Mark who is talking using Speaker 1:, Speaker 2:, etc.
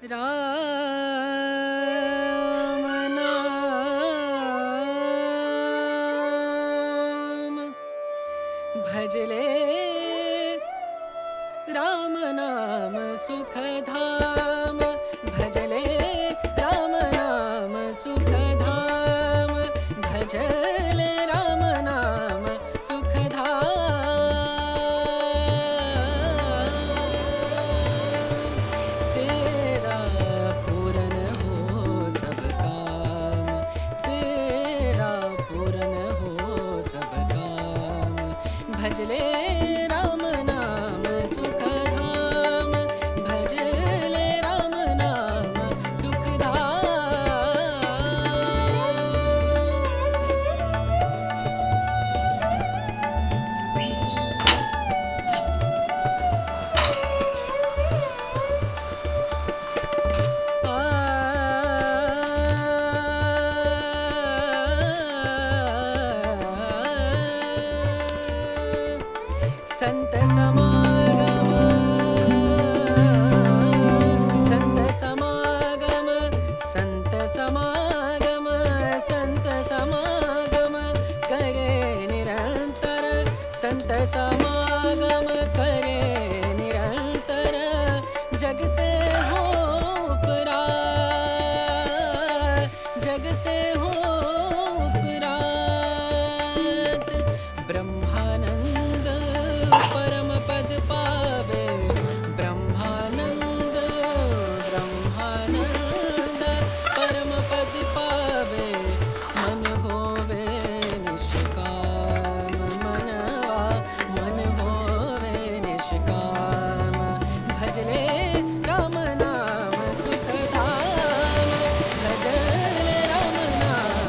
Speaker 1: राम नाम भजले राम नाम सुखधाम भजले राम नाम सुखधाम भजले राम नाम सुखधाम तेरा पूरन हो सब काम तेरा पूरन हो सब काम भजले राम नाम सुखधाम भजले राम नाम संत समागम संत समागम संत समागम संत समागम करे निरंतर संत समागम करे निरंतर जग से हो उपरा जग से हो